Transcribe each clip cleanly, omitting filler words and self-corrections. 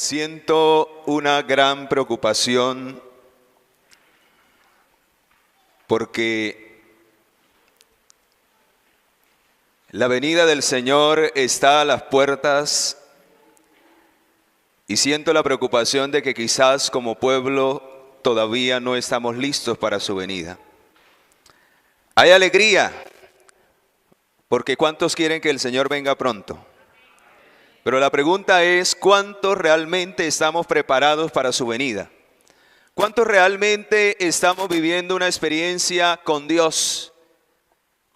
Siento una gran preocupación porque la venida del Señor está a las puertas y siento la preocupación de que quizás como pueblo todavía no estamos listos para su venida. Hay alegría porque ¿cuántos quieren que el Señor venga pronto? Pero la pregunta es, ¿cuántos realmente estamos preparados para su venida? ¿Cuántos realmente estamos viviendo una experiencia con Dios?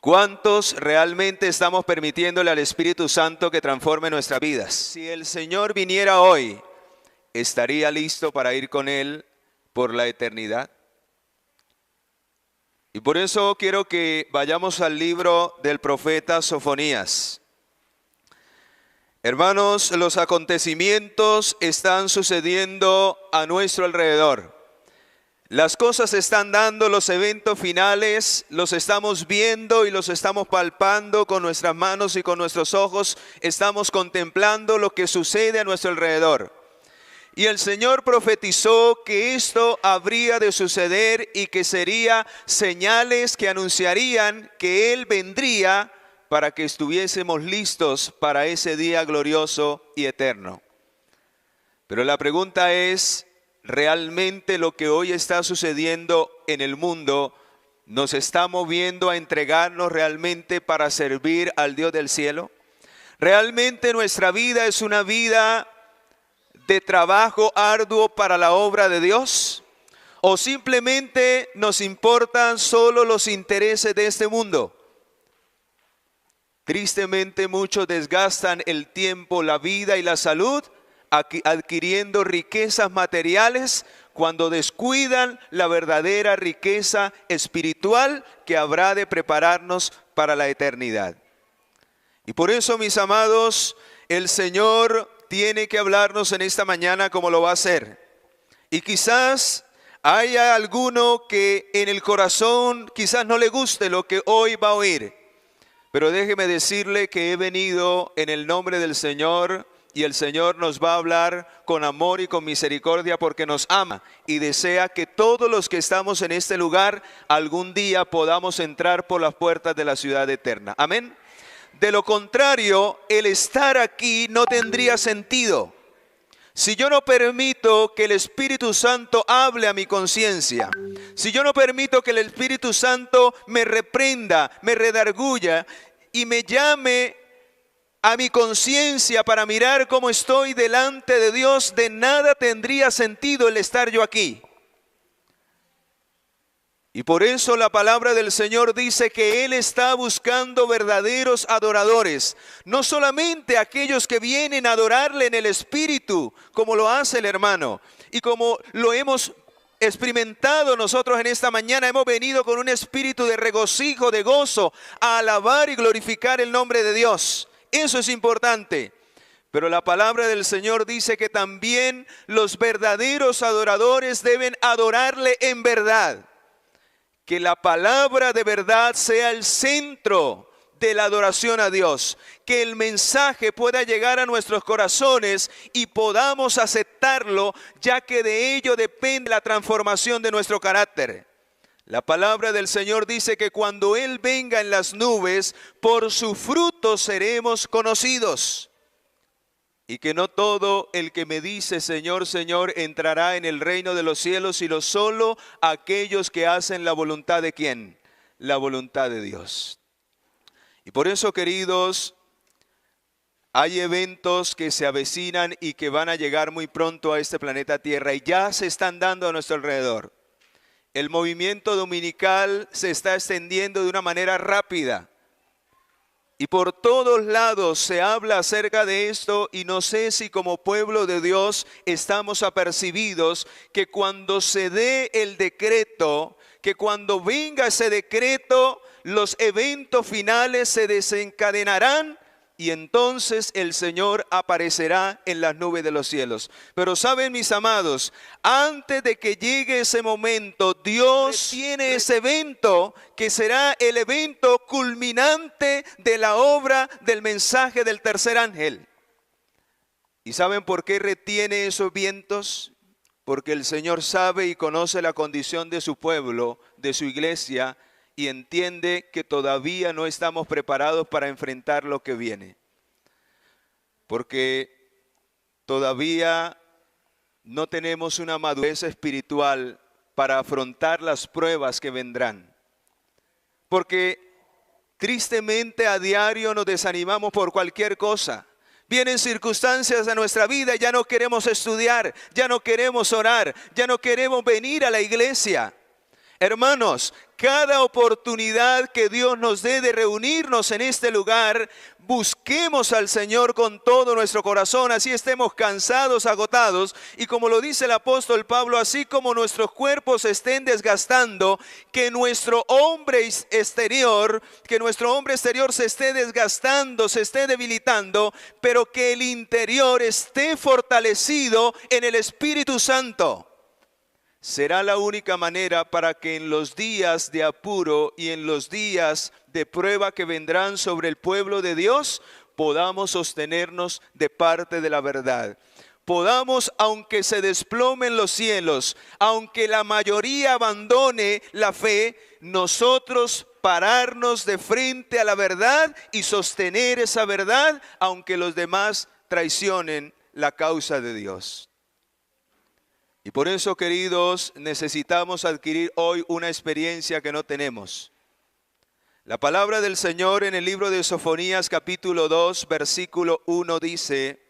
¿Cuántos realmente estamos permitiéndole al Espíritu Santo que transforme nuestras vidas? Si el Señor viniera hoy, ¿estaría listo para ir con Él por la eternidad? Y por eso quiero que vayamos al libro del profeta Sofonías. Hermanos, los acontecimientos están sucediendo a nuestro alrededor. Las cosas se están dando, los eventos finales los estamos viendo y los estamos palpando con nuestras manos y con nuestros ojos. Estamos contemplando lo que sucede a nuestro alrededor. Y el Señor profetizó que esto habría de suceder y que serían señales que anunciarían que Él vendría para que estuviésemos listos para ese día glorioso y eterno. Pero la pregunta es, ¿realmente lo que hoy está sucediendo en el mundo nos está moviendo a entregarnos realmente para servir al Dios del cielo? ¿Realmente nuestra vida es una vida de trabajo arduo para la obra de Dios? ¿O simplemente nos importan solo los intereses de este mundo? Tristemente muchos desgastan el tiempo, la vida y la salud adquiriendo riquezas materiales cuando descuidan la verdadera riqueza espiritual que habrá de prepararnos para la eternidad. Y por eso, mis amados, el Señor tiene que hablarnos en esta mañana como lo va a hacer. Y quizás haya alguno que en el corazón quizás no le guste lo que hoy va a oír. Pero déjeme decirle que he venido en el nombre del Señor y el Señor nos va a hablar con amor y con misericordia porque nos ama y desea que todos los que estamos en este lugar algún día podamos entrar por las puertas de la ciudad eterna. Amén. De lo contrario, el estar aquí no tendría sentido. Si yo no permito que el Espíritu Santo hable a mi conciencia, si yo no permito que el Espíritu Santo me reprenda, me redarguya y me llame a mi conciencia para mirar cómo estoy delante de Dios, de nada tendría sentido el estar yo aquí. Y por eso la palabra del Señor dice que Él está buscando verdaderos adoradores. No solamente aquellos que vienen a adorarle en el Espíritu, como lo hace el hermano. Y como lo hemos experimentado nosotros en esta mañana, hemos venido con un espíritu de regocijo, de gozo, a alabar y glorificar el nombre de Dios. Eso es importante. Pero la palabra del Señor dice que también los verdaderos adoradores deben adorarle en verdad. Que la palabra de verdad sea el centro de la adoración a Dios. Que el mensaje pueda llegar a nuestros corazones y podamos aceptarlo, ya que de ello depende la transformación de nuestro carácter. La palabra del Señor dice que cuando Él venga en las nubes, por su fruto seremos conocidos. Y que no todo el que me dice Señor, Señor entrará en el reino de los cielos, sino solo aquellos que hacen la voluntad de ¿quién? La voluntad de Dios. Y por eso, queridos, hay eventos que se avecinan y que van a llegar muy pronto a este planeta Tierra y ya se están dando a nuestro alrededor. El movimiento dominical se está extendiendo de una manera rápida. Y por todos lados se habla acerca de esto y no sé si como pueblo de Dios estamos apercibidos que cuando se dé el decreto, que cuando venga ese decreto, los eventos finales se desencadenarán y entonces el Señor aparecerá en las nubes de los cielos. Pero saben, mis amados, antes de que llegue ese momento, Dios tiene ese evento que será el evento culminante de la obra del mensaje del tercer ángel. ¿Y saben por qué retiene esos vientos? Porque el Señor sabe y conoce la condición de su pueblo, de su iglesia, y entiende que todavía no estamos preparados para enfrentar lo que viene. Porque todavía no tenemos una madurez espiritual para afrontar las pruebas que vendrán. Porque tristemente a diario nos desanimamos por cualquier cosa. Vienen circunstancias a nuestra vida y ya no queremos estudiar, ya no queremos orar, ya no queremos venir a la iglesia. Hermanos, cada oportunidad que Dios nos dé de reunirnos en este lugar, busquemos al Señor con todo nuestro corazón, así estemos cansados, agotados, y como lo dice el apóstol Pablo, así como nuestros cuerpos se estén desgastando, que nuestro hombre exterior se esté desgastando, se esté debilitando, pero que el interior esté fortalecido en el Espíritu Santo. Será la única manera para que en los días de apuro y en los días de prueba que vendrán sobre el pueblo de Dios, podamos sostenernos de parte de la verdad. Podamos, aunque se desplomen los cielos, aunque la mayoría abandone la fe, nosotros pararnos de frente a la verdad y sostener esa verdad, aunque los demás traicionen la causa de Dios. Y por eso, queridos, necesitamos adquirir hoy una experiencia que no tenemos. La palabra del Señor en el libro de Sofonías capítulo 2, versículo 1 dice,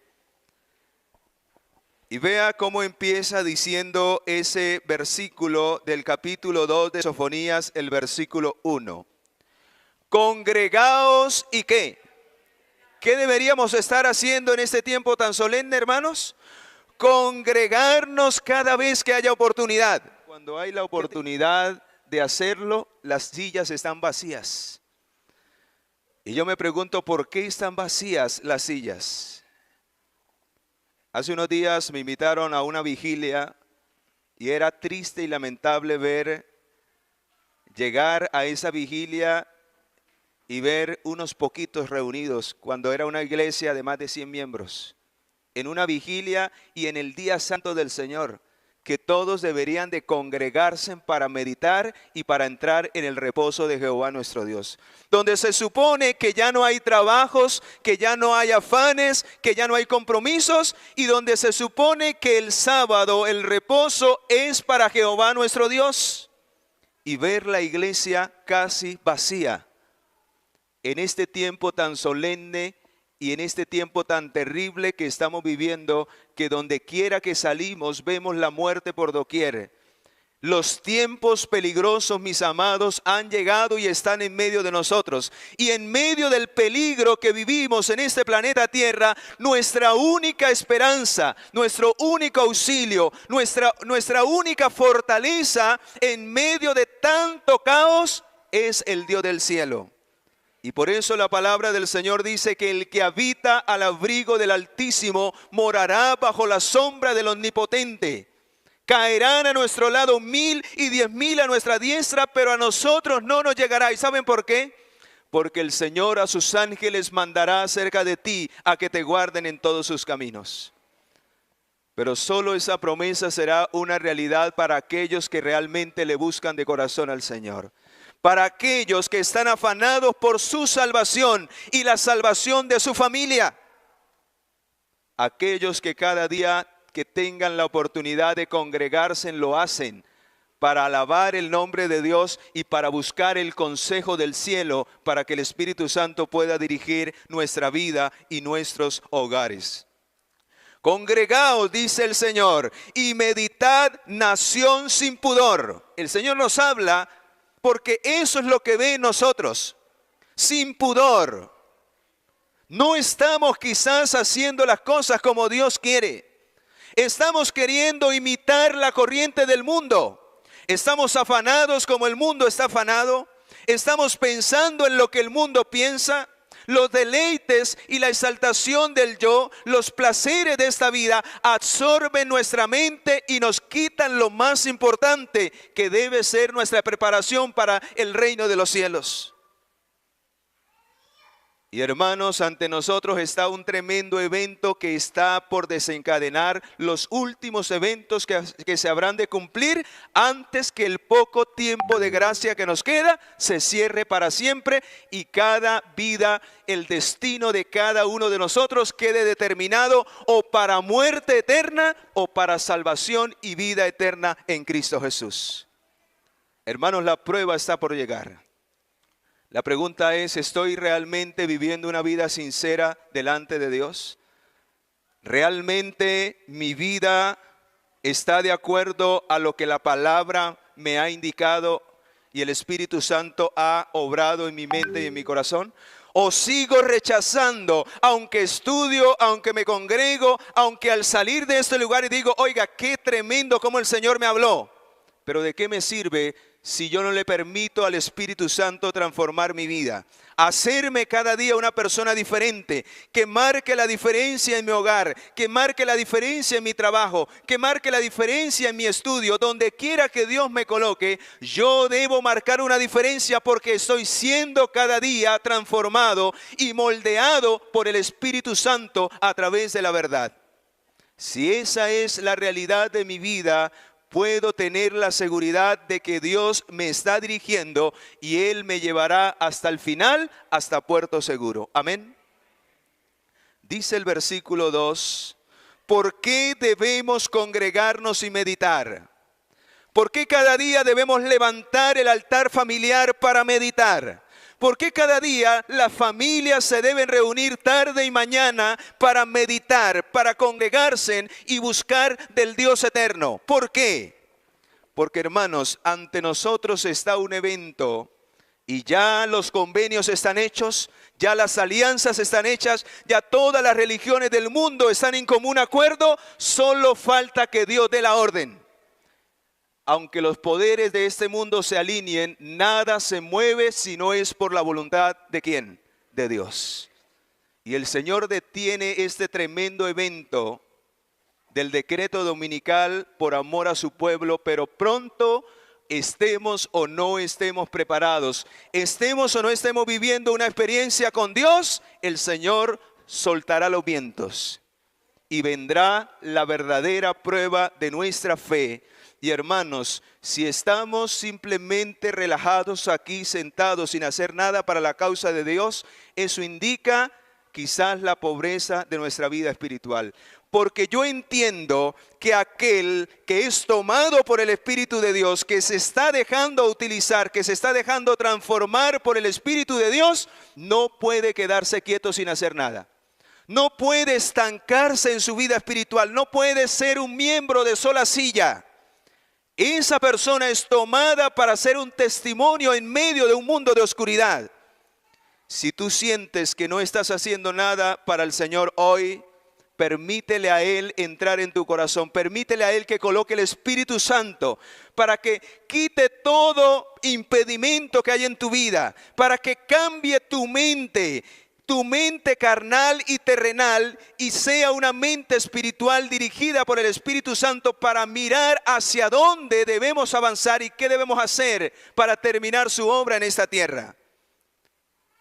y vea cómo empieza diciendo ese versículo del capítulo 2 de Sofonías, el versículo 1. Congregaos y ¿qué? ¿Qué deberíamos estar haciendo en este tiempo tan solemne, hermanos? Congregarnos cada vez que haya oportunidad. Cuando hay la oportunidad de hacerlo, las sillas están vacías. Y yo me pregunto, ¿por qué están vacías las sillas? Hace unos días me invitaron a una vigilia y era triste y lamentable ver llegar a esa vigilia y ver unos poquitos reunidos cuando era una iglesia de más de 100 miembros. En una vigilia y en el día santo del Señor, que todos deberían de congregarse para meditar y para entrar en el reposo de Jehová nuestro Dios. Donde se supone que ya no hay trabajos, que ya no hay afanes, que ya no hay compromisos, y donde se supone que el sábado, el reposo, es para Jehová nuestro Dios. Y ver la iglesia casi vacía en este tiempo tan solemne y en este tiempo tan terrible que estamos viviendo, que donde quiera que salimos vemos la muerte por doquier. Los tiempos peligrosos, mis amados, han llegado y están en medio de nosotros. Y en medio del peligro que vivimos en este planeta Tierra, nuestra única esperanza, nuestro único auxilio, nuestra única fortaleza en medio de tanto caos es el Dios del cielo. Y por eso la palabra del Señor dice que el que habita al abrigo del Altísimo morará bajo la sombra del Omnipotente. Caerán a nuestro lado 1000 y 10.000 a nuestra diestra, pero a nosotros no nos llegará. ¿Y saben por qué? Porque el Señor a sus ángeles mandará cerca de ti a que te guarden en todos sus caminos. Pero solo esa promesa será una realidad para aquellos que realmente le buscan de corazón al Señor. Para aquellos que están afanados por su salvación y la salvación de su familia. Aquellos que cada día que tengan la oportunidad de congregarse lo hacen para alabar el nombre de Dios y para buscar el consejo del cielo para que el Espíritu Santo pueda dirigir nuestra vida y nuestros hogares. Congregaos, dice el Señor, y meditad, nación sin pudor. El Señor nos habla porque eso es lo que ve en nosotros, sin pudor. No estamos quizás haciendo las cosas como Dios quiere. Estamos queriendo imitar la corriente del mundo. Estamos afanados como el mundo está afanado. Estamos pensando en lo que el mundo piensa. Los deleites y la exaltación del yo, los placeres de esta vida absorben nuestra mente y nos quitan lo más importante que debe ser nuestra preparación para el reino de los cielos. Y hermanos, ante nosotros está un tremendo evento que está por desencadenar los últimos eventos que se habrán de cumplir antes que el poco tiempo de gracia que nos queda se cierre para siempre y cada vida, el destino de cada uno de nosotros quede determinado o para muerte eterna o para salvación y vida eterna en Cristo Jesús. Hermanos, la prueba está por llegar. La pregunta es, ¿estoy realmente viviendo una vida sincera delante de Dios? ¿Realmente mi vida está de acuerdo a lo que la palabra me ha indicado y el Espíritu Santo ha obrado en mi mente y en mi corazón? ¿O sigo rechazando, aunque estudio, aunque me congrego, aunque al salir de este lugar y digo, oiga, qué tremendo como el Señor me habló? Pero ¿de qué me sirve si yo no le permito al Espíritu Santo transformar mi vida? Hacerme cada día una persona diferente, que marque la diferencia en mi hogar, que marque la diferencia en mi trabajo, que marque la diferencia en mi estudio, donde quiera que Dios me coloque, yo debo marcar una diferencia porque estoy siendo cada día transformado y moldeado por el Espíritu Santo a través de la verdad. Si esa es la realidad de mi vida, puedo tener la seguridad de que Dios me está dirigiendo y Él me llevará hasta el final, hasta puerto seguro. Amén. Dice el versículo 2, ¿por qué debemos congregarnos y meditar? ¿Por qué cada día debemos levantar el altar familiar para meditar? ¿Por qué cada día las familias se deben reunir tarde y mañana para meditar, para congregarse y buscar del Dios eterno? ¿Por qué? Porque, hermanos, ante nosotros está un evento y ya los convenios están hechos, ya las alianzas están hechas, ya todas las religiones del mundo están en común acuerdo, solo falta que Dios dé la orden. Aunque los poderes de este mundo se alineen, nada se mueve si no es por la voluntad ¿de quién? De Dios. Y el Señor detiene este tremendo evento del decreto dominical por amor a su pueblo, pero pronto estemos o no estemos preparados, estemos o no estemos viviendo una experiencia con Dios, el Señor soltará los vientos y vendrá la verdadera prueba de nuestra fe. Y hermanos, si estamos simplemente relajados aquí, sentados sin hacer nada para la causa de Dios, eso indica quizás la pobreza de nuestra vida espiritual. Porque yo entiendo que aquel que es tomado por el Espíritu de Dios, que se está dejando utilizar, que se está dejando transformar por el Espíritu de Dios, no puede quedarse quieto sin hacer nada. No puede estancarse en su vida espiritual, no puede ser un miembro de sola silla. Esa persona es tomada para ser un testimonio en medio de un mundo de oscuridad. Si tú sientes que no estás haciendo nada para el Señor hoy, permítele a Él entrar en tu corazón. Permítele a Él que coloque el Espíritu Santo para que quite todo impedimento que hay en tu vida, para que cambie tu mente carnal y terrenal y sea una mente espiritual dirigida por el Espíritu Santo para mirar hacia dónde debemos avanzar y qué debemos hacer para terminar su obra en esta tierra.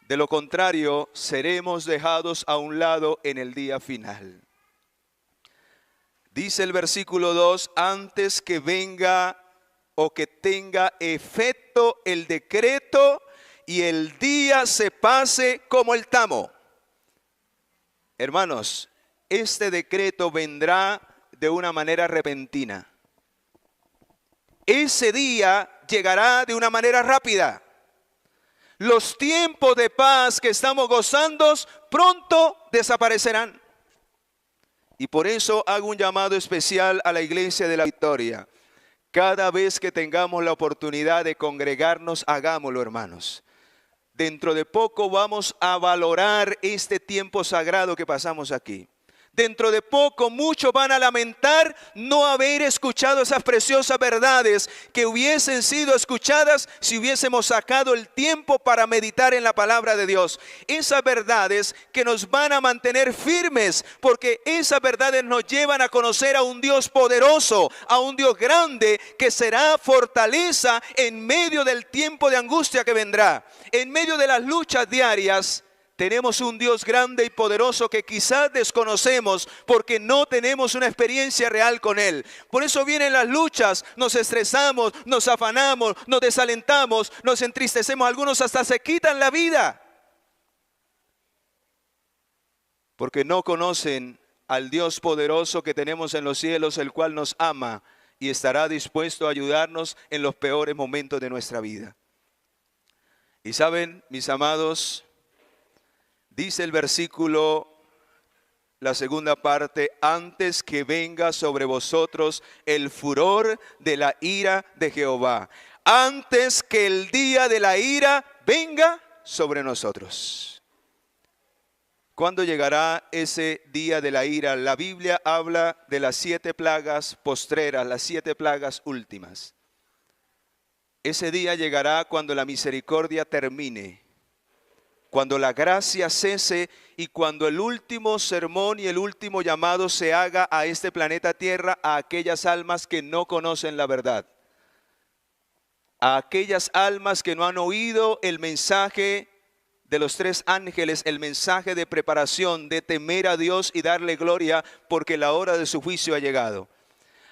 De lo contrario, seremos dejados a un lado en el día final. Dice el versículo 2, antes que venga o que tenga efecto el decreto y el día se pase como el tamo. Hermanos, este decreto vendrá de una manera repentina. Ese día llegará de una manera rápida. Los tiempos de paz que estamos gozando pronto desaparecerán. Y por eso hago un llamado especial a la Iglesia de la Victoria. Cada vez que tengamos la oportunidad de congregarnos, hagámoslo, hermanos. Dentro de poco vamos a valorar este tiempo sagrado que pasamos aquí. Dentro de poco muchos van a lamentar no haber escuchado esas preciosas verdades que hubiesen sido escuchadas si hubiésemos sacado el tiempo para meditar en la palabra de Dios. Esas verdades que nos van a mantener firmes, porque esas verdades nos llevan a conocer a un Dios poderoso, a un Dios grande que será fortaleza en medio del tiempo de angustia que vendrá. En medio de las luchas diarias Tenemos un Dios grande y poderoso que quizás desconocemos porque no tenemos una experiencia real con Él. Por eso vienen las luchas, nos estresamos, nos afanamos, nos desalentamos, nos entristecemos. Algunos hasta se quitan la vida porque no conocen al Dios poderoso que tenemos en los cielos, el cual nos ama y estará dispuesto a ayudarnos en los peores momentos de nuestra vida. Y saben, mis amados, dice el versículo, la segunda parte, antes que venga sobre vosotros el furor de la ira de Jehová. Antes que el día de la ira venga sobre nosotros. ¿Cuándo llegará ese día de la ira? La Biblia habla de las 7 plagas postreras, las 7 plagas últimas. Ese día llegará cuando la misericordia termine, cuando la gracia cese y cuando el último sermón y el último llamado se haga a este planeta Tierra a aquellas almas que no conocen la verdad. A aquellas almas que no han oído el mensaje de los 3 ángeles, el mensaje de preparación, de temer a Dios y darle gloria porque la hora de su juicio ha llegado.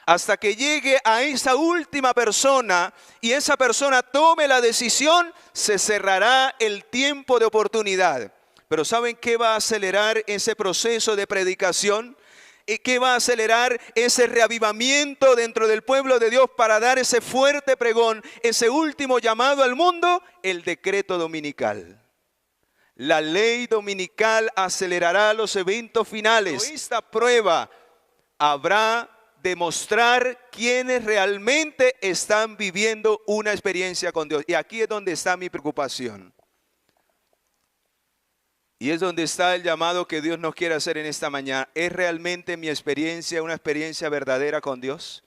Hasta que llegue a esa última persona y esa persona tome la decisión, se cerrará el tiempo de oportunidad. Pero ¿saben qué va a acelerar ese proceso de predicación? ¿Y qué va a acelerar ese reavivamiento dentro del pueblo de Dios para dar ese fuerte pregón, ese último llamado al mundo? El decreto dominical. La ley dominical acelerará los eventos finales. Esta prueba habrá demostrar quiénes realmente están viviendo una experiencia con Dios. Y aquí es donde está mi preocupación. Y es donde está el llamado que Dios nos quiere hacer en esta mañana. ¿Es realmente mi experiencia una experiencia verdadera con Dios?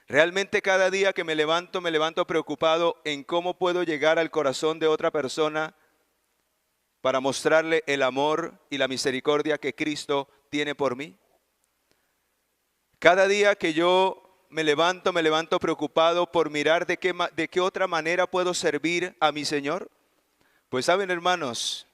¿Realmente cada día que me levanto preocupado en cómo puedo llegar al corazón de otra persona para mostrarle el amor y la misericordia que Cristo tiene por mí? Cada día que yo me levanto preocupado por mirar de qué otra manera puedo servir a mi Señor. Pues saben, hermanos,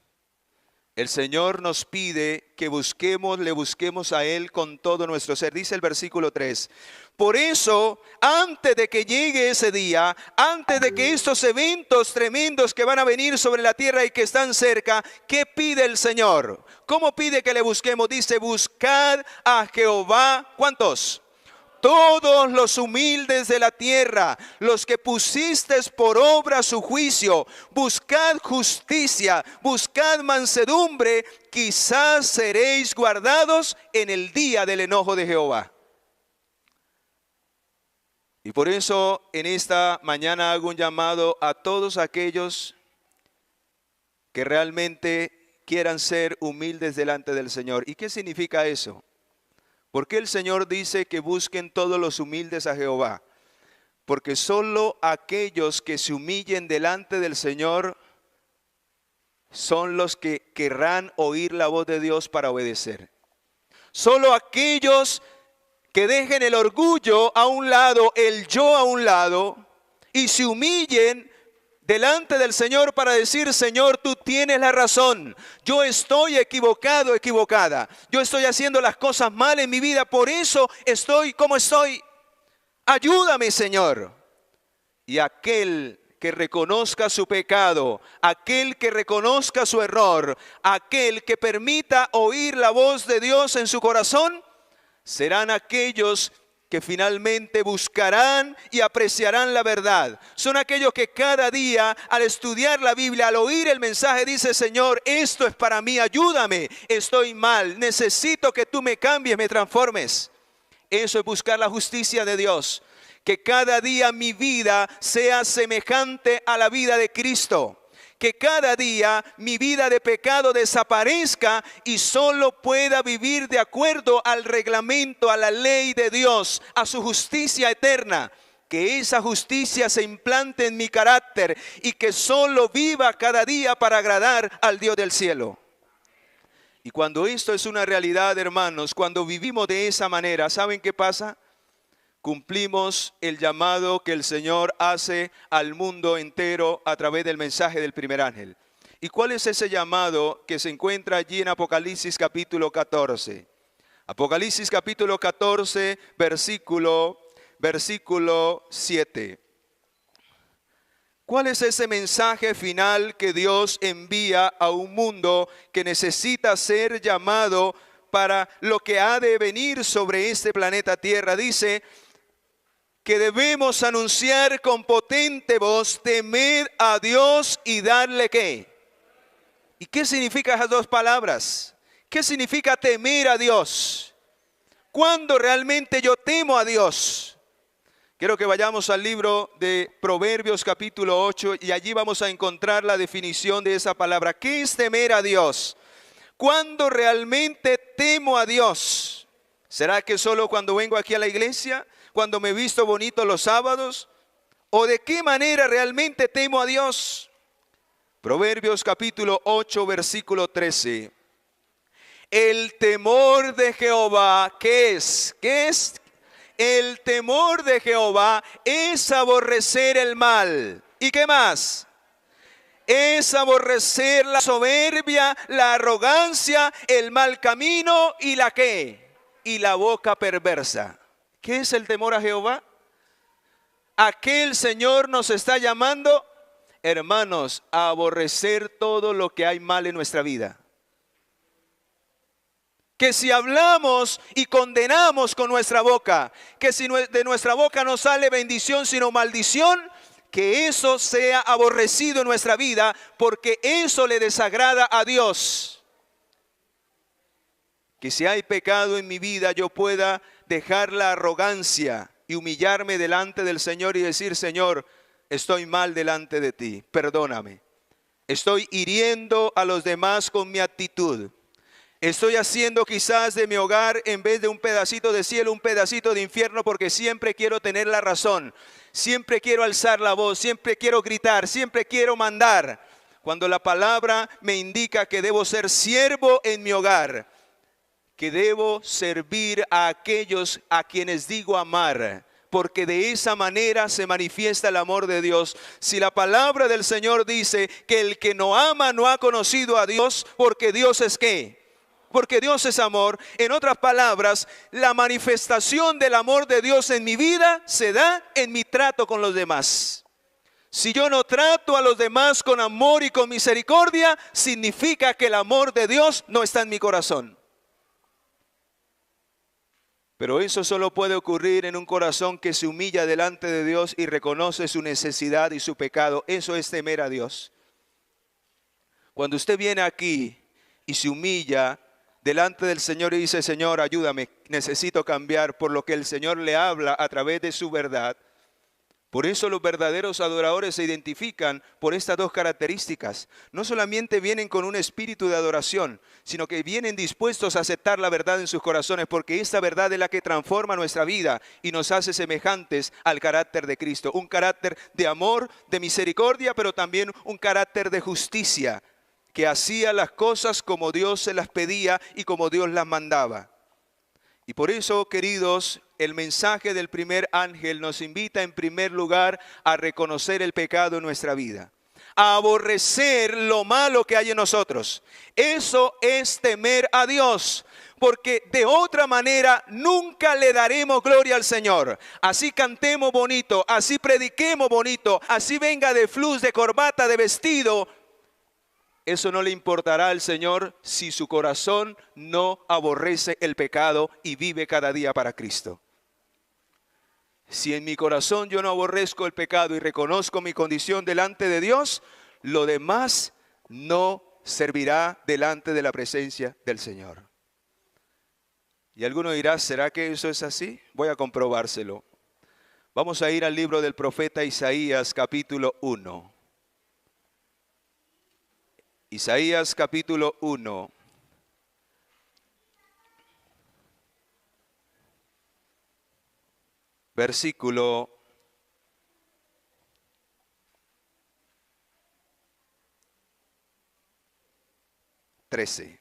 el Señor nos pide que le busquemos a Él con todo nuestro ser. Dice el versículo 3. Por eso, antes de que llegue ese día, antes de que estos eventos tremendos que van a venir sobre la tierra y que están cerca, ¿qué pide el Señor? ¿Cómo pide que le busquemos? Dice, buscad a Jehová. ¿Cuántos? Todos los humildes de la tierra, los que pusisteis por obra su juicio, buscad justicia, buscad mansedumbre, quizás seréis guardados en el día del enojo de Jehová. Y por eso en esta mañana hago un llamado a todos aquellos que realmente quieran ser humildes delante del Señor. ¿Y qué significa eso? ¿Por qué el Señor dice que busquen todos los humildes a Jehová? Porque solo aquellos que se humillen delante del Señor son los que querrán oír la voz de Dios para obedecer. Solo aquellos que dejen el orgullo a un lado, el yo a un lado, y se humillen delante del Señor para decir, Señor, tú tienes la razón. Yo estoy equivocado, equivocada. Yo estoy haciendo las cosas mal en mi vida, por eso estoy como estoy. Ayúdame, Señor. Y aquel que reconozca su pecado, aquel que reconozca su error, aquel que permita oír la voz de Dios en su corazón, serán aquellos que finalmente buscarán y apreciarán la verdad. Son aquellos que cada día al estudiar la Biblia, al oír el mensaje, dice, Señor, esto es para mí, ayúdame, estoy mal, necesito que tú me cambies, me transformes. Eso es buscar la justicia de Dios. Que cada día mi vida sea semejante a la vida de Cristo. Que cada día mi vida de pecado desaparezca y solo pueda vivir de acuerdo al reglamento, a la ley de Dios, a su justicia eterna. Que esa justicia se implante en mi carácter y que solo viva cada día para agradar al Dios del cielo. Y cuando esto es una realidad, hermanos, cuando vivimos de esa manera, ¿saben qué pasa? Cumplimos el llamado que el Señor hace al mundo entero a través del mensaje del primer ángel. ¿Y cuál es ese llamado que se encuentra allí en Apocalipsis capítulo 14? Apocalipsis capítulo 14, versículo 7. ¿Cuál es ese mensaje final que Dios envía a un mundo que necesita ser llamado para lo que ha de venir sobre este planeta Tierra? Dice que debemos anunciar con potente voz: temed a Dios y darle ¿qué? ¿Y qué significa esas dos palabras? ¿Qué significa temer a Dios? ¿Cuándo realmente yo temo a Dios? Quiero que vayamos al libro de Proverbios capítulo 8 y allí vamos a encontrar la definición de esa palabra. ¿Qué es temer a Dios? ¿Cuándo realmente temo a Dios? ¿Será que solo cuando vengo aquí a la iglesia? ¿Cuando me visto bonito los sábados? ¿O de qué manera realmente temo a Dios? Proverbios capítulo 8, versículo 13. El temor de Jehová, ¿qué es? ¿Qué es? El temor de Jehová es aborrecer el mal. ¿Y qué más? Es aborrecer la soberbia, la arrogancia, el mal camino y la ¿qué? Y la boca perversa. ¿Qué es el temor a Jehová? ¿A qué el Señor nos está llamando? Hermanos, a aborrecer todo lo que hay mal en nuestra vida. Que si hablamos y condenamos con nuestra boca, que si de nuestra boca no sale bendición sino maldición, que eso sea aborrecido en nuestra vida, porque eso le desagrada a Dios. Que si hay pecado en mi vida, yo pueda dejar la arrogancia y humillarme delante del Señor y decir: Señor, estoy mal delante de ti, perdóname. Estoy hiriendo a los demás con mi actitud. Estoy haciendo quizás de mi hogar, en vez de un pedacito de cielo, un pedacito de infierno, porque siempre quiero tener la razón. Siempre quiero alzar la voz, siempre quiero gritar, siempre quiero mandar. Cuando la palabra me indica que debo ser siervo en mi hogar, que debo servir a aquellos a quienes digo amar, porque de esa manera se manifiesta el amor de Dios. Si la palabra del Señor dice que el que no ama no ha conocido a Dios, porque Dios es ¿qué? Porque Dios es amor. En otras palabras, la manifestación del amor de Dios en mi vida se da en mi trato con los demás. Si yo no trato a los demás con amor y con misericordia, significa que el amor de Dios no está en mi corazón. Pero eso solo puede ocurrir en un corazón que se humilla delante de Dios y reconoce su necesidad y su pecado. Eso es temer a Dios. Cuando usted viene aquí y se humilla delante del Señor y dice: Señor, ayúdame, necesito cambiar, por lo que el Señor le habla a través de su verdad. Por eso los verdaderos adoradores se identifican por estas dos características. No solamente vienen con un espíritu de adoración, sino que vienen dispuestos a aceptar la verdad en sus corazones, porque esta verdad es la que transforma nuestra vida y nos hace semejantes al carácter de Cristo. Un carácter de amor, de misericordia, pero también un carácter de justicia, que hacía las cosas como Dios se las pedía y como Dios las mandaba. Y por eso, queridos, el mensaje del primer ángel nos invita en primer lugar a reconocer el pecado en nuestra vida, a aborrecer lo malo que hay en nosotros. Eso es temer a Dios, porque de otra manera nunca le daremos gloria al Señor. Así cantemos bonito, así prediquemos bonito, así venga de flus, de corbata, de vestido. Eso no le importará al Señor si su corazón no aborrece el pecado y vive cada día para Cristo. Si en mi corazón yo no aborrezco el pecado y reconozco mi condición delante de Dios, lo demás no servirá delante de la presencia del Señor. Y alguno dirá: ¿será que eso es así? Voy a comprobárselo. Vamos a ir al libro del profeta Isaías, capítulo 1. Isaías capítulo 1. Versículo 13.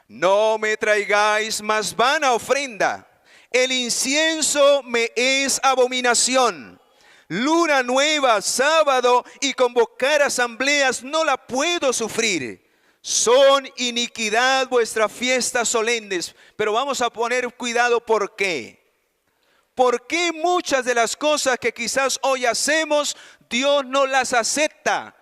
No me traigáis más vana ofrenda, el incienso me es abominación. Luna nueva, sábado y convocar asambleas no la puedo sufrir. Son iniquidad vuestras fiestas solemnes. Pero vamos a poner cuidado, ¿por qué? ¿Por qué muchas de las cosas que quizás hoy hacemos, Dios no las acepta?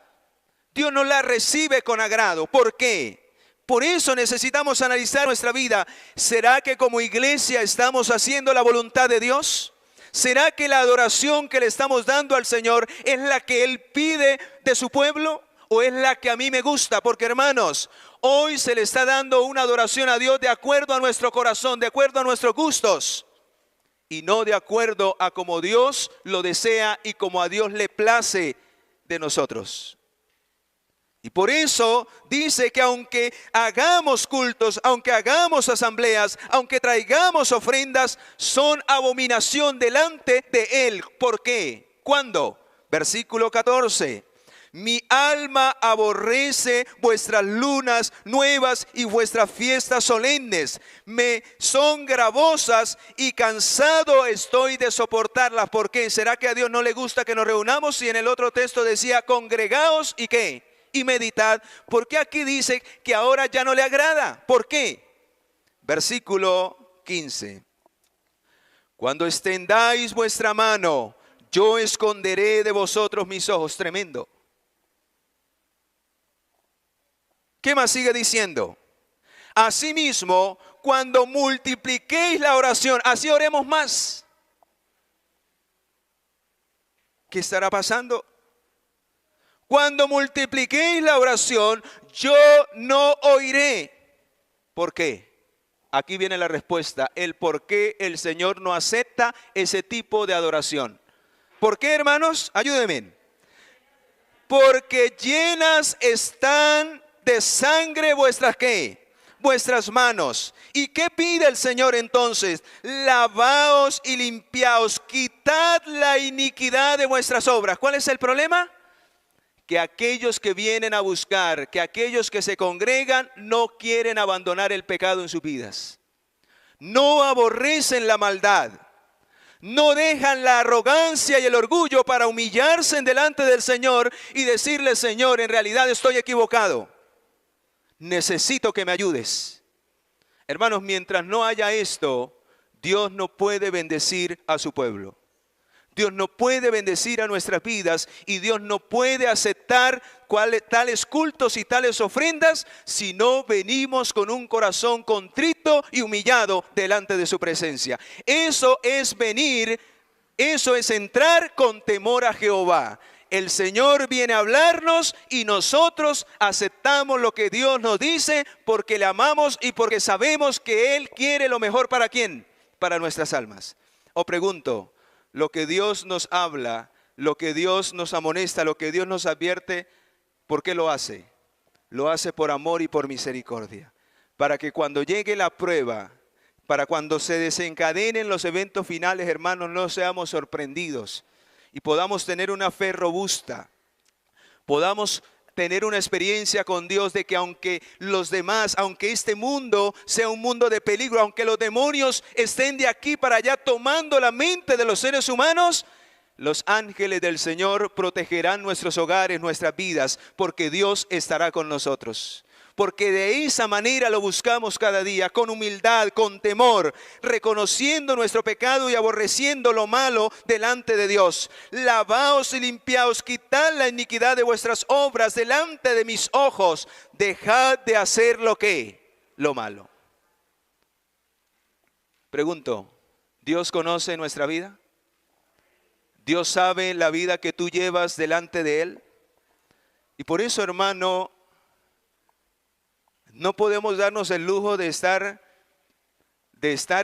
Dios no las recibe con agrado. ¿Por qué? Por eso necesitamos analizar nuestra vida. ¿Será que como iglesia estamos haciendo la voluntad de Dios? ¿Será que la adoración que le estamos dando al Señor es la que Él pide de su pueblo? ¿O es la que a mí me gusta? Porque hermanos, hoy se le está dando una adoración a Dios de acuerdo a nuestro corazón, de acuerdo a nuestros gustos. Y no de acuerdo a como Dios lo desea y como a Dios le place de nosotros. Y por eso dice que aunque hagamos cultos, aunque hagamos asambleas, aunque traigamos ofrendas, son abominación delante de Él. ¿Por qué? ¿Cuándo? Versículo 14. Mi alma aborrece vuestras lunas nuevas y vuestras fiestas solemnes. Me son gravosas y cansado estoy de soportarlas. ¿Por qué? ¿Será que a Dios no le gusta que nos reunamos? Y en el otro texto decía, congregaos y ¿qué? Y meditad. ¿Por qué aquí dice que ahora ya no le agrada? ¿Por qué? Versículo 15. Cuando extendáis vuestra mano, yo esconderé de vosotros mis ojos. Tremendo. ¿Qué más sigue diciendo? Asimismo, cuando multipliquéis la oración, así oremos más. ¿Qué estará pasando? Cuando multipliquéis la oración, yo no oiré. ¿Por qué? Aquí viene la respuesta, el por qué el Señor no acepta ese tipo de adoración. ¿Por qué, hermanos? Ayúdenme. Porque llenas están de sangre vuestras ¿qué? Vuestras manos. ¿Y qué pide el Señor entonces? Lavaos y limpiaos, quitad la iniquidad de vuestras obras. ¿Cuál es el problema? Que aquellos que vienen a buscar, que aquellos que se congregan no quieren abandonar el pecado en sus vidas. No aborrecen la maldad. No dejan la arrogancia y el orgullo para humillarse delante del Señor y decirle, Señor, en realidad estoy equivocado. Necesito que me ayudes. Hermanos, mientras no haya esto, Dios no puede bendecir a su pueblo. Dios no puede bendecir a nuestras vidas y Dios no puede aceptar tales cultos y tales ofrendas si no venimos con un corazón contrito y humillado delante de su presencia. Eso es venir, eso es entrar con temor a Jehová. El Señor viene a hablarnos y nosotros aceptamos lo que Dios nos dice porque le amamos y porque sabemos que Él quiere lo mejor ¿para quién? Para nuestras almas. O pregunto, lo que Dios nos habla, lo que Dios nos amonesta, lo que Dios nos advierte, ¿por qué lo hace? Lo hace por amor y por misericordia. Para que cuando llegue la prueba, para cuando se desencadenen los eventos finales, hermanos, no seamos sorprendidos y podamos tener una fe robusta, podamos tener una experiencia con Dios de que aunque los demás, aunque este mundo sea un mundo de peligro, aunque los demonios estén de aquí para allá tomando la mente de los seres humanos, los ángeles del Señor protegerán nuestros hogares, nuestras vidas, porque Dios estará con nosotros. Porque de esa manera lo buscamos cada día, con humildad, con temor, reconociendo nuestro pecado y aborreciendo lo malo delante de Dios. Lavaos y limpiaos, quitad la iniquidad de vuestras obras delante de mis ojos. Dejad de hacer lo que, lo malo. Pregunto, ¿Dios conoce nuestra vida? ¿Dios sabe la vida que tú llevas delante de Él? Y por eso, hermano, no podemos darnos el lujo de estar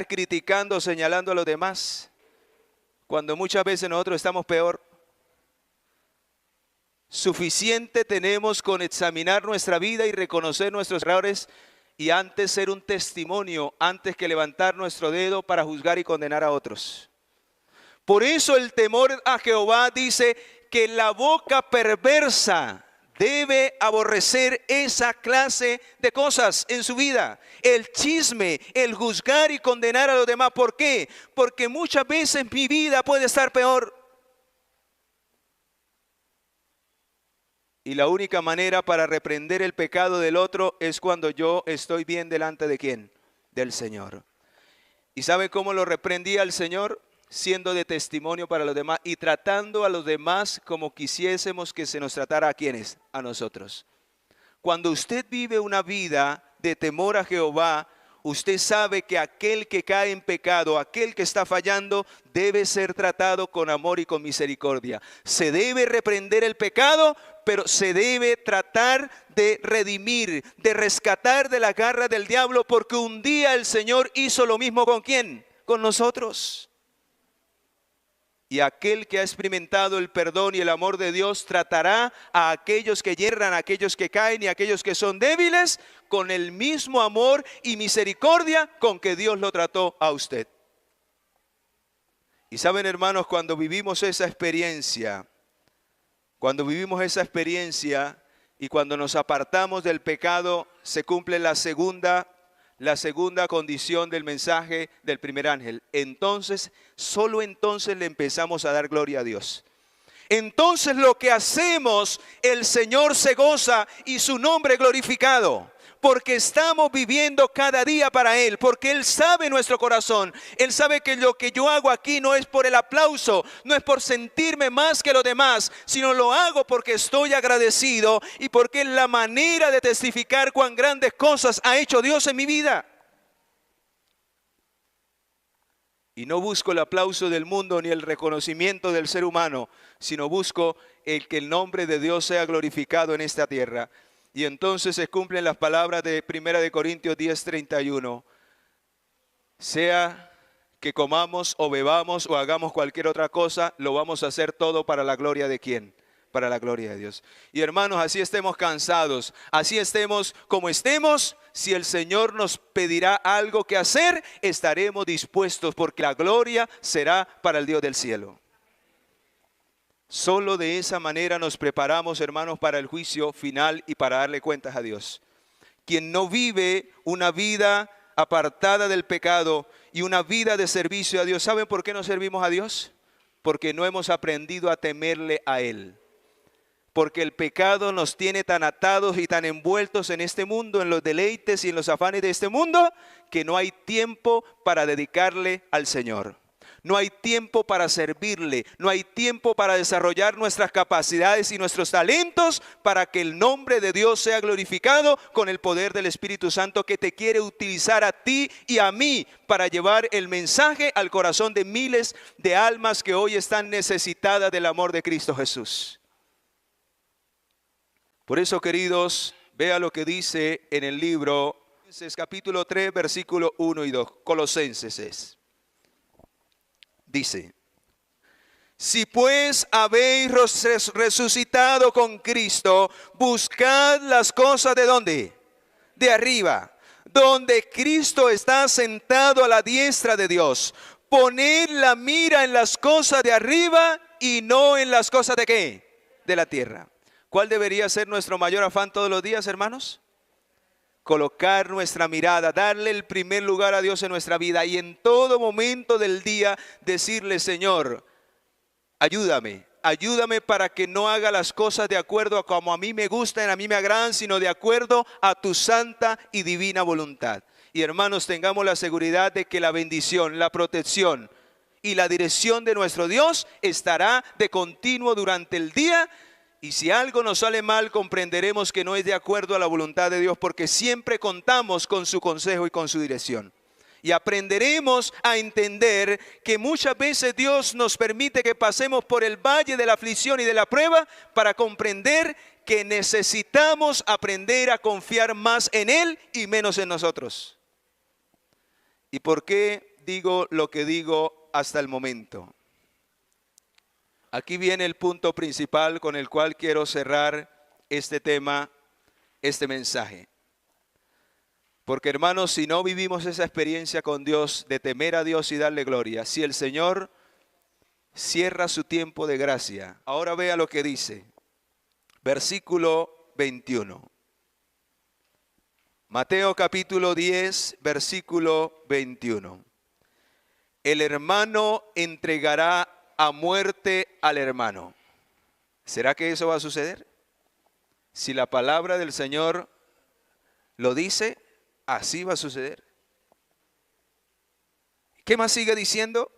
criticando, señalando a los demás, cuando muchas veces nosotros estamos peor. Suficiente tenemos con examinar nuestra vida y reconocer nuestros errores y antes ser un testimonio, antes que levantar nuestro dedo para juzgar y condenar a otros. Por eso el temor a Jehová dice que la boca perversa debe aborrecer esa clase de cosas en su vida. El chisme, el juzgar y condenar a los demás. ¿Por qué? Porque muchas veces mi vida puede estar peor. Y la única manera para reprender el pecado del otro es cuando yo estoy bien delante de ¿quién? Del Señor. ¿Y sabe cómo lo reprendía el Señor? Siendo de testimonio para los demás y tratando a los demás como quisiésemos que se nos tratara a quienes, a nosotros. Cuando usted vive una vida de temor a Jehová, usted sabe que aquel que cae en pecado, aquel que está fallando, debe ser tratado con amor y con misericordia. Se debe reprender el pecado, pero se debe tratar de redimir, de rescatar de la garra del diablo, porque un día el Señor hizo lo mismo ¿con quién? Con nosotros. Y aquel que ha experimentado el perdón y el amor de Dios tratará a aquellos que yerran, a aquellos que caen y a aquellos que son débiles con el mismo amor y misericordia con que Dios lo trató a usted. Y saben, hermanos, cuando vivimos esa experiencia y cuando nos apartamos del pecado, se cumple la segunda condición del mensaje del primer ángel. Entonces, solo entonces le empezamos a dar gloria a Dios. Entonces lo que hacemos, el Señor se goza y su nombre glorificado. Porque estamos viviendo cada día para Él, porque Él sabe nuestro corazón. Él sabe que lo que yo hago aquí no es por el aplauso, no es por sentirme más que los demás, sino lo hago porque estoy agradecido y porque es la manera de testificar cuán grandes cosas ha hecho Dios en mi vida. Y no busco el aplauso del mundo ni el reconocimiento del ser humano, sino busco el que el nombre de Dios sea glorificado en esta tierra. Y entonces se cumplen las palabras de 1 Corintios 10:31. Sea que comamos o bebamos o hagamos cualquier otra cosa, lo vamos a hacer todo para la gloria de ¿quién? Para la gloria de Dios. Y hermanos, así estemos cansados, así estemos como estemos, si el Señor nos pedirá algo que hacer, estaremos dispuestos porque la gloria será para el Dios del cielo. Solo de esa manera nos preparamos, hermanos, para el juicio final y para darle cuentas a Dios. Quien no vive una vida apartada del pecado y una vida de servicio a Dios, ¿saben por qué no servimos a Dios? Porque no hemos aprendido a temerle a Él. Porque el pecado nos tiene tan atados y tan envueltos en este mundo, en los deleites y en los afanes de este mundo, que no hay tiempo para dedicarle al Señor. No hay tiempo para servirle, no hay tiempo para desarrollar nuestras capacidades y nuestros talentos para que el nombre de Dios sea glorificado con el poder del Espíritu Santo que te quiere utilizar a ti y a mí para llevar el mensaje al corazón de miles de almas que hoy están necesitadas del amor de Cristo Jesús. Por eso, queridos, vea lo que dice en el libro Colosenses capítulo 3, versículo 1 y 2. Colosenses es. Dice, si pues habéis resucitado con Cristo, buscad las cosas ¿de dónde? De arriba, donde Cristo está sentado a la diestra de Dios. Poned la mira en las cosas de arriba y no en las cosas ¿de qué? De la tierra. ¿Cuál debería ser nuestro mayor afán todos los días, hermanos? Colocar nuestra mirada, darle el primer lugar a Dios en nuestra vida y en todo momento del día decirle, Señor, ayúdame para que no haga las cosas de acuerdo a como a mí me gustan, a mí me agradan, sino de acuerdo a tu santa y divina voluntad. Y hermanos, tengamos la seguridad de que la bendición, la protección y la dirección de nuestro Dios estará de continuo durante el día. Y si algo nos sale mal, comprenderemos que no es de acuerdo a la voluntad de Dios, porque siempre contamos con su consejo y con su dirección. Y aprenderemos a entender que muchas veces Dios nos permite que pasemos por el valle de la aflicción y de la prueba para comprender que necesitamos aprender a confiar más en Él y menos en nosotros. ¿Y por qué digo lo que digo hasta el momento? Aquí viene el punto principal con el cual quiero cerrar este tema, este mensaje. Porque hermanos, si no vivimos esa experiencia con Dios, de temer a Dios y darle gloria, si el Señor cierra su tiempo de gracia, ahora vea lo que dice, versículo 21. Mateo capítulo 10, versículo 21. El hermano entregará a muerte al hermano. ¿Será que eso va a suceder? Si la palabra del Señor lo dice, así va a suceder. ¿Qué más sigue diciendo?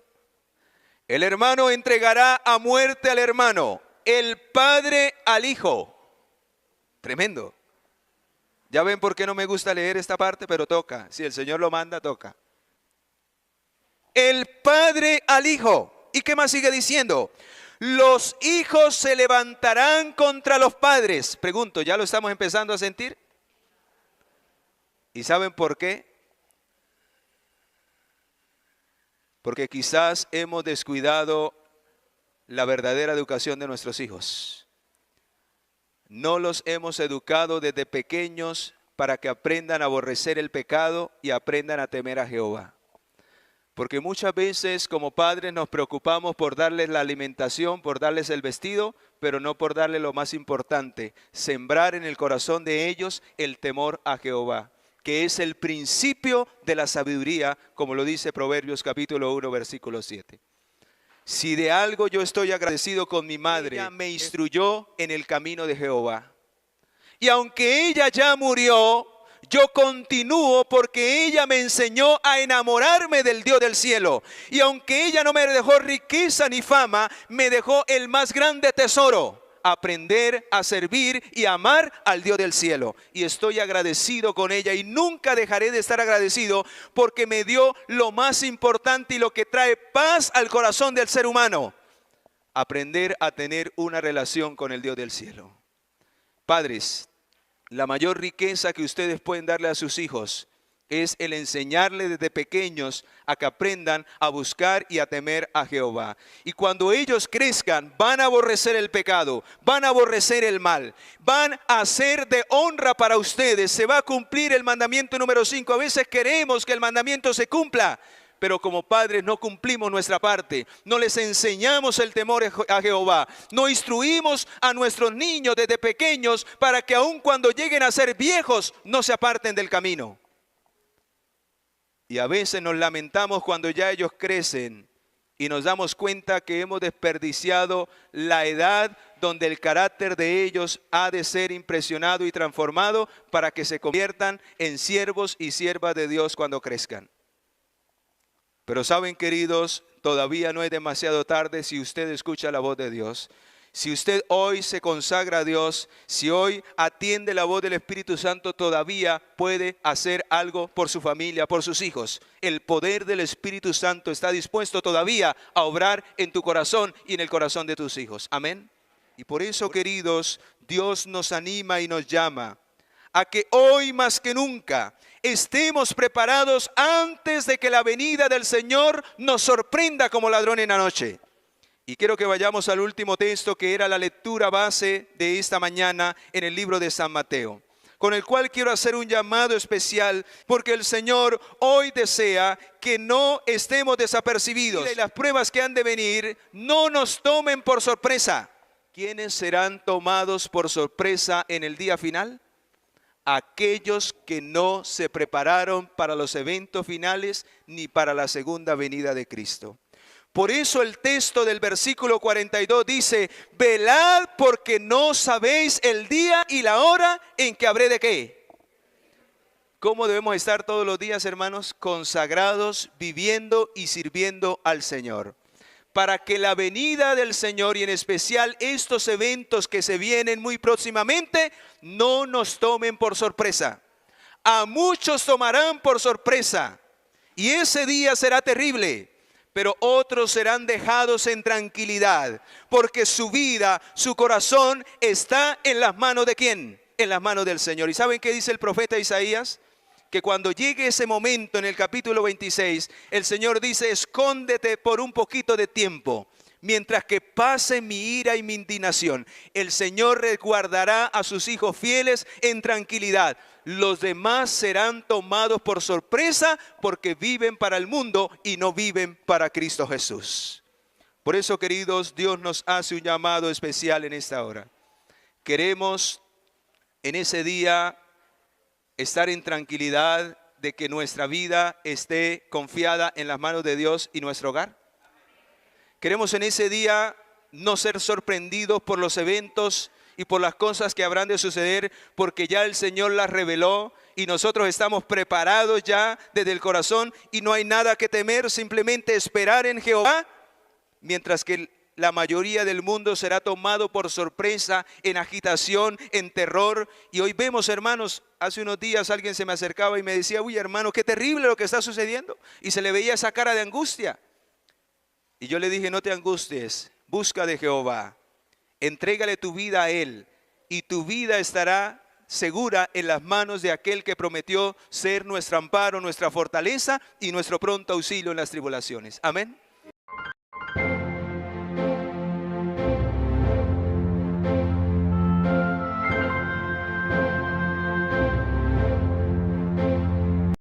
El hermano entregará a muerte al hermano, el padre al hijo. Tremendo. Ya ven por qué no me gusta leer esta parte, pero toca. Si el Señor lo manda, toca. El padre al hijo. ¿Y qué más sigue diciendo? Los hijos se levantarán contra los padres. Pregunto, ¿ya lo estamos empezando a sentir? ¿Y saben por qué? Porque quizás hemos descuidado la verdadera educación de nuestros hijos. No los hemos educado desde pequeños para que aprendan a aborrecer el pecado y aprendan a temer a Jehová. Porque muchas veces como padres nos preocupamos por darles la alimentación, por darles el vestido, pero no por darles lo más importante, sembrar en el corazón de ellos el temor a Jehová, que es el principio de la sabiduría, como lo dice Proverbios capítulo 1, versículo 7. Si de algo yo estoy agradecido con mi madre, ella me instruyó en el camino de Jehová. Y aunque ella ya murió, yo continúo porque ella me enseñó a enamorarme del Dios del cielo. Y aunque ella no me dejó riqueza ni fama, me dejó el más grande tesoro: aprender a servir y amar al Dios del cielo. Y estoy agradecido con ella y nunca dejaré de estar agradecido, porque me dio lo más importante y lo que trae paz al corazón del ser humano: aprender a tener una relación con el Dios del cielo. Padres, la mayor riqueza que ustedes pueden darle a sus hijos es el enseñarles desde pequeños a que aprendan a buscar y a temer a Jehová. Y cuando ellos crezcan, van a aborrecer el pecado, van a aborrecer el mal, van a ser de honra para ustedes. Se va a cumplir el mandamiento número 5. A veces queremos que el mandamiento se cumpla, pero como padres no cumplimos nuestra parte. No les enseñamos el temor a Jehová. No instruimos a nuestros niños desde pequeños para que aun cuando lleguen a ser viejos no se aparten del camino. Y a veces nos lamentamos cuando ya ellos crecen y nos damos cuenta que hemos desperdiciado la edad donde el carácter de ellos ha de ser impresionado y transformado para que se conviertan en siervos y siervas de Dios cuando crezcan. Pero saben, queridos, todavía no es demasiado tarde si usted escucha la voz de Dios. Si usted hoy se consagra a Dios, si hoy atiende la voz del Espíritu Santo, todavía puede hacer algo por su familia, por sus hijos. El poder del Espíritu Santo está dispuesto todavía a obrar en tu corazón y en el corazón de tus hijos. Amén. Y por eso, queridos, Dios nos anima y nos llama a que hoy más que nunca estemos preparados antes de que la venida del Señor nos sorprenda como ladrón en la noche. Y quiero que vayamos al último texto, que era la lectura base de esta mañana en el libro de San Mateo, con el cual quiero hacer un llamado especial, porque el Señor hoy desea que no estemos desapercibidos y las pruebas que han de venir no nos tomen por sorpresa. ¿Quiénes serán tomados por sorpresa en el día final? Aquellos que no se prepararon para los eventos finales ni para la segunda venida de Cristo. Por eso el texto del versículo 42 dice: velad, porque no sabéis el día y la hora en que habré de ¿qué? ¿Cómo debemos estar todos los días, hermanos? Consagrados, viviendo y sirviendo al Señor, para que la venida del Señor, y en especial estos eventos que se vienen muy próximamente, no nos tomen por sorpresa. A muchos tomarán por sorpresa, y ese día será terrible, pero otros serán dejados en tranquilidad, porque su vida, su corazón está en las manos ¿de quién? En las manos del Señor. ¿Y saben qué dice el profeta Isaías? Que cuando llegue ese momento en el capítulo 26, el Señor dice: escóndete por un poquito de tiempo, mientras que pase mi ira y mi indignación. El Señor resguardará a sus hijos fieles en tranquilidad. Los demás serán tomados por sorpresa, porque viven para el mundo y no viven para Cristo Jesús. Por eso, queridos, Dios nos hace un llamado especial en esta hora. Queremos en ese día estar en tranquilidad de que nuestra vida esté confiada en las manos de Dios y nuestro hogar. Queremos en ese día no ser sorprendidos por los eventos y y por las cosas que habrán de suceder, porque ya el Señor las reveló y nosotros estamos preparados ya desde el corazón y no hay nada que temer, simplemente esperar en Jehová, mientras que la mayoría del mundo será tomado por sorpresa, en agitación, en terror. Y hoy vemos, hermanos, hace unos días alguien se me acercaba y me decía, uy, hermano, qué terrible lo que está sucediendo. Y se le veía esa cara de angustia. Y yo le dije, no te angusties, busca de Jehová, entrégale tu vida a Él y tu vida estará segura en las manos de aquel que prometió ser nuestro amparo, nuestra fortaleza y nuestro pronto auxilio en las tribulaciones. Amén.